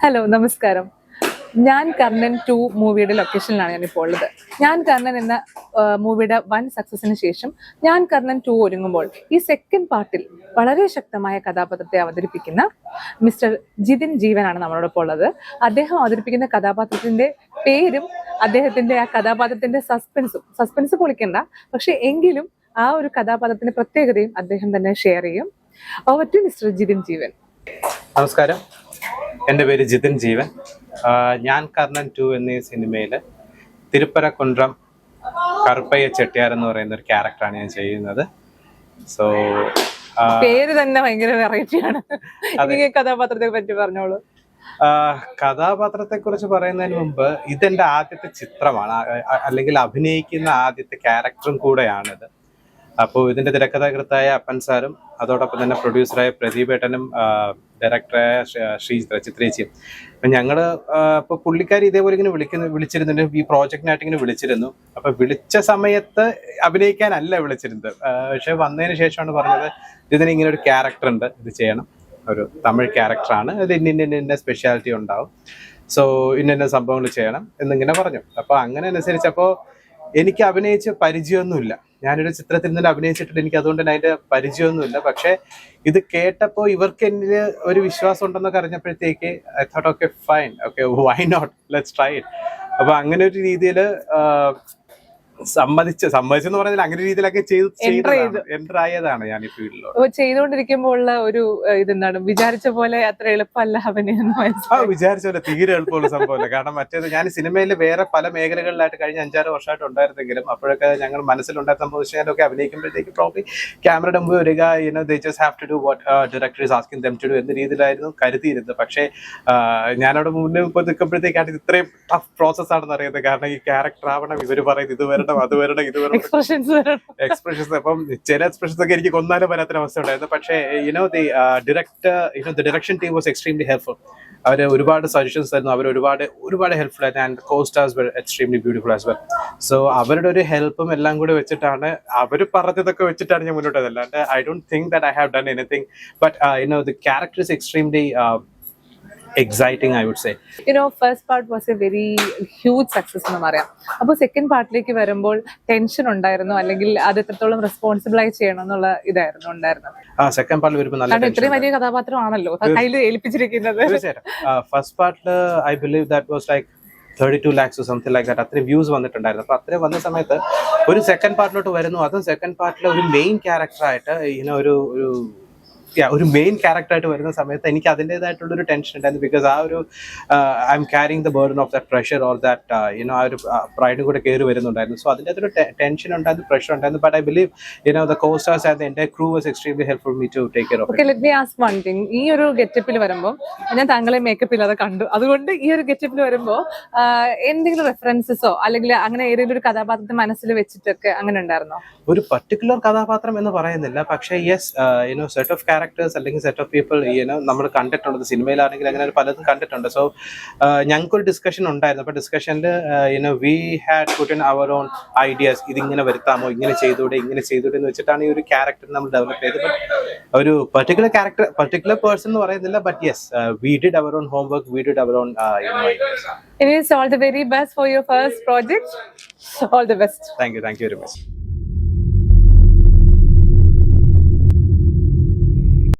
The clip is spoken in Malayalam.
ഹലോ, നമസ്കാരം. ഞാൻ കർണൻ 2 മൂവിയുടെ ലൊക്കേഷനിലാണ് ഞാനിപ്പോൾ ഉള്ളത്. ഞാൻ കർണൻ എന്ന മൂവിയുടെ വൻ സക്സസിന് ശേഷം ഞാൻ കർണൻ 2 ഒരുങ്ങുമ്പോൾ ഈ സെക്കൻഡ് പാർട്ടിൽ വളരെ ശക്തമായ കഥാപാത്രത്തെ അവതരിപ്പിക്കുന്ന മിസ്റ്റർ ജിതിൻ ജീവനാണ് നമ്മളോടൊപ്പം ഉള്ളത്. അദ്ദേഹം അവതരിപ്പിക്കുന്ന കഥാപാത്രത്തിന്റെ പേരും അദ്ദേഹത്തിന്റെ ആ കഥാപാത്രത്തിന്റെ സസ്പെൻസ് പൊളിക്കണ്ട, പക്ഷെ എങ്കിലും ആ ഒരു കഥാപാത്രത്തിന്റെ പ്രത്യേകതയും അദ്ദേഹം തന്നെ ഷെയർ ചെയ്യും. ഓവർ ടു മിസ്റ്റർ ജിതിൻ ജീവൻ. നമസ്കാരം, എൻ്റെ പേര് ജിതിൻ ജീവൻ. ഞാൻ കർണൻ 2 എന്നീ സിനിമയിൽ തിരുപ്പരക്കുണ്ട്രം കറുപ്പയ്യ ചെട്ടിയാർ എന്ന് പറയുന്ന ഒരു ക്യാരക്ടറാണ് ഞാൻ ചെയ്യുന്നത്. സോ പേര് തന്നെ ഭയങ്കര വെറൈറ്റിയാണ്. കഥാപാത്രത്തെ പറ്റി പറഞ്ഞോളൂ. കഥാപാത്രത്തെ കുറിച്ച് പറയുന്നതിന് മുമ്പ് ഇതെന്റെ ആദ്യത്തെ ചിത്രമാണ്, അല്ലെങ്കിൽ അഭിനയിക്കുന്ന ആദ്യത്തെ ക്യാരക്ടറും കൂടെയാണിത്. അപ്പോൾ ഇതിന്റെ തിരക്കഥാകൃത്തായ അപ്പൻ സാറും അതോടൊപ്പം തന്നെ പ്രൊഡ്യൂസറായ പ്രദീപേട്ടനും ഡയറക്ടറായ ചിത്രേച്ചിയും അപ്പം ഞങ്ങള് ഇപ്പൊ പുള്ളിക്കാരി ഇതേപോലെ ഇങ്ങനെ വിളിച്ചിരുന്നുണ്ട്, ഈ പ്രോജക്റ്റിനായിട്ട് ഇങ്ങനെ വിളിച്ചിരുന്നു. അപ്പൊ വിളിച്ച സമയത്ത് അഭിനയിക്കാനല്ല വിളിച്ചിരുന്നത്, പക്ഷെ വന്നതിന് ശേഷമാണ് പറഞ്ഞത് ഇതിന് ഇങ്ങനെ ഒരു ക്യാരക്ടർ ഉണ്ട്, ഇത് ചെയ്യണം, ഒരു തമിഴ് ക്യാരക്ടറാണ്, ഇത് ഇന്ന സ്പെഷ്യാലിറ്റി ഉണ്ടാവും, സോ ഇന്ന സംഭവങ്ങൾ ചെയ്യണം എന്നിങ്ങനെ പറഞ്ഞു. അപ്പൊ അങ്ങനെ അനുസരിച്ചപ്പോൾ എനിക്ക് അഭിനയിച്ച് പരിചയമൊന്നുമില്ല. ഞാനൊരു ചിത്രത്തിൽ നിന്ന് അഭിനയിച്ചിട്ടുണ്ട്, എനിക്ക് അതുകൊണ്ട് തന്നെ അതിന്റെ പരിചയമൊന്നുമില്ല. പക്ഷെ ഇത് കേട്ടപ്പോൾ ഇവർക്ക് എന്നിൽ ഒരു വിശ്വാസം ഉണ്ടെന്നൊക്കെ അറിഞ്ഞപ്പോഴത്തേക്ക് I thought okay fine, okay why not, let's try it. അപ്പൊ അങ്ങനെ ഒരു രീതിയിൽ സമ്മതിച്ചെന്ന് പറഞ്ഞാൽ അങ്ങനെ രീതിയിലൊക്കെ എൻ്റർ ആയതാണ് ഞാൻ ഈ ഫീൽഡിലോട്ട്. ചെയ്തുകൊണ്ടിരിക്കുമ്പോൾ ഉള്ള ഒരു ഇതെന്താണ്, വിചാരിച്ച പോലെ അത്ര എളുപ്പമല്ല അഭിനയം? വിചാരിച്ച പോലെ തീരെ എളുപ്പമുള്ള സംഭവമല്ല. കാരണം മറ്റേത് ഞാൻ സിനിമയിൽ വേറെ പല മേഖലകളിലായിട്ട് കഴിഞ്ഞ 5-6 വർഷമായിട്ട് ഉണ്ടായിരുന്നെങ്കിലും അപ്പോഴൊക്കെ ഞങ്ങൾ മനസ്സിലുണ്ടായ സംഭവിച്ചാലൊക്കെ അഭിനയിക്കുമ്പോഴത്തേക്ക് പ്രോബ്ലി ക്യാമറയുടെ മുമ്പ് വരിക, they just have to do what director is asking them to do എന്ന രീതിയിലായിരുന്നു കരുതിയിരുന്നത്. പക്ഷേ ഞാനവിടെ മുന്നേ ഇപ്പോൾ നിൽക്കുമ്പോഴത്തേക്കാണ് ഇത്രയും ടഫ് പ്രോസസ് ആണെന്ന് അറിയുന്നത്. കാരണം ഈ ക്യാരക്ടർ ആവണം, ഇവർ പറയുന്നത് ഇത് വരണം, അത് വരണം, ഇത് വരണം, എക്സ്പ്രഷൻസ്. അപ്പം ചില എക്സ്പ്രഷൻസ് ഒക്കെ എനിക്ക് കൊന്നാലും വരാത്തൊരവസ്ഥ ഉണ്ടായിരുന്നു. പക്ഷേ the direction team was extremely helpful. അവർ ഒരുപാട് സജഷൻസ് തരുന്നു, അവർ ഒരുപാട് ഹെൽപ്ഫുൾ ആയിരുന്നു. And co-stars were extremely beautiful as well. So അവരുടെ ഒരു ഹെൽപ്പും എല്ലാം കൂടെ വെച്ചിട്ടാണ്, അവർ പറഞ്ഞതൊക്കെ വെച്ചിട്ടാണ് ഞാൻ മുന്നോട്ട് പോയത്. അല്ലാണ്ട് I don't think that I have done anything, but the character is extremely exciting, I would say. First part was a very huge success എന്ന് പറയാം. അപ്പോൾ സെക്കൻഡ് പാർട്ടിലേക്ക് വരുമ്പോൾ ടെൻഷൻ ഉണ്ടായിരുന്നു, അല്ലെങ്കിൽ അത് എത്രത്തോളം റെസ്പോൺസിബിൾ ആയി ചെയ്യണം എന്നുള്ള ഇതായിരുന്നു ഉണ്ടായിരുന്നത്? സെക്കൻഡ് പാർട്ടിൽ വരുമ്പോൾ നല്ല ഇത്രയും വലിയ കഥാപാത്രമാണല്ലോ കയ്യിൽ ഏൽപ്പിച്ചിരിക്കുന്നത്. ഫസ്റ്റ് പാർട്ടിൽ I believe that was like 32 lakhs or something like that. അത്രയും വ്യൂസ് വന്നിട്ടുണ്ടായിരുന്നു. അപ്പൊ അത്രയും വന്ന സമയത്ത് ഒരു സെക്കൻഡ് പാർട്ടിലോട്ട് വരുന്നു, അതും സെക്കൻഡ് പാർട്ടിലെ ഒരു മെയിൻ ക്യാരക്ടറായിട്ട് ഒരു മെയിൻ ക്യാരക്ടറായിട്ട് വരുന്ന സമയത്ത് എനിക്ക് അതിൻ്റെതായിട്ടുള്ളൊരു ടെൻഷൻ ഉണ്ടായിരുന്നു. ബിക്കോസ് ആ ഒരു I M carrying the burden of that pressure or that ആ ഒരു പ്രൈഡും കൂടെ കയറി വരുന്നുണ്ടായിരുന്നു. സോ അതിൻ്റെ അകത്തൊരു ടെൻഷൻ ഉണ്ടായിരുന്നു, പ്രഷർ ഉണ്ടായിരുന്നു. But I believe the co-stars and the entire crew was extremely helpful me to take care of it. Okay, let me ask one thing. ഈ ഒരു ഗെറ്റപ്പിൽ വരുമ്പോൾ ഞാൻ താങ്കളെ മേക്കപ്പ് ഇല്ലാതെ കണ്ടു, അതുകൊണ്ട് ഈ ഒരു ഗെറ്റപ്പിൽ വരുമ്പോൾ എന്തെങ്കിലും റെഫറൻസസോ അല്ലെങ്കിൽ അങ്ങനെ ഏതെങ്കിലും ഒരു കഥാപാത്രത്തെ മനസ്സിൽ വെച്ചിട്ടൊക്കെ അങ്ങനെ ഉണ്ടായിരുന്നോ? ഒരു പർട്ടിക്കുലർ കഥാപാത്രം എന്ന് പറയുന്നില്ല, പക്ഷേ യെസ്, സെറ്റ് ഓഫ് ക്യാരക്ടേഴ്സ് അല്ലെങ്കിൽ സെറ്റ് ഓഫ് പീപ്പിൾ നമ്മൾ കണ്ടിട്ടുണ്ട്. സിനിമയിലാണെങ്കിൽ അങ്ങനെ പലതും കണ്ടിട്ടുണ്ട്. സോ ഞങ്ങൾക്കൊരു ഡിസ്കഷൻ ഉണ്ടായിരുന്നു. അപ്പോൾ ഡിസ്കഷനിൽ we had put in our own ideas. ഇതിങ്ങനെ വരുത്താമോ, ഇങ്ങനെ ചെയ്തൂടെ എന്ന് വെച്ചിട്ടാണ് ഈ ഒരു ക്യാരക്ടർ നമ്മൾ ഡെവലപ്പ് ചെയ്തത്. ബട്ട് ഒരു പർട്ടിക്കുലർ പേഴ്സൺ എന്ന് പറയുന്നില്ല, but yes, we did our on homework, we did our on ideas. It is all the very best for your first project. All the best. Thank you very much.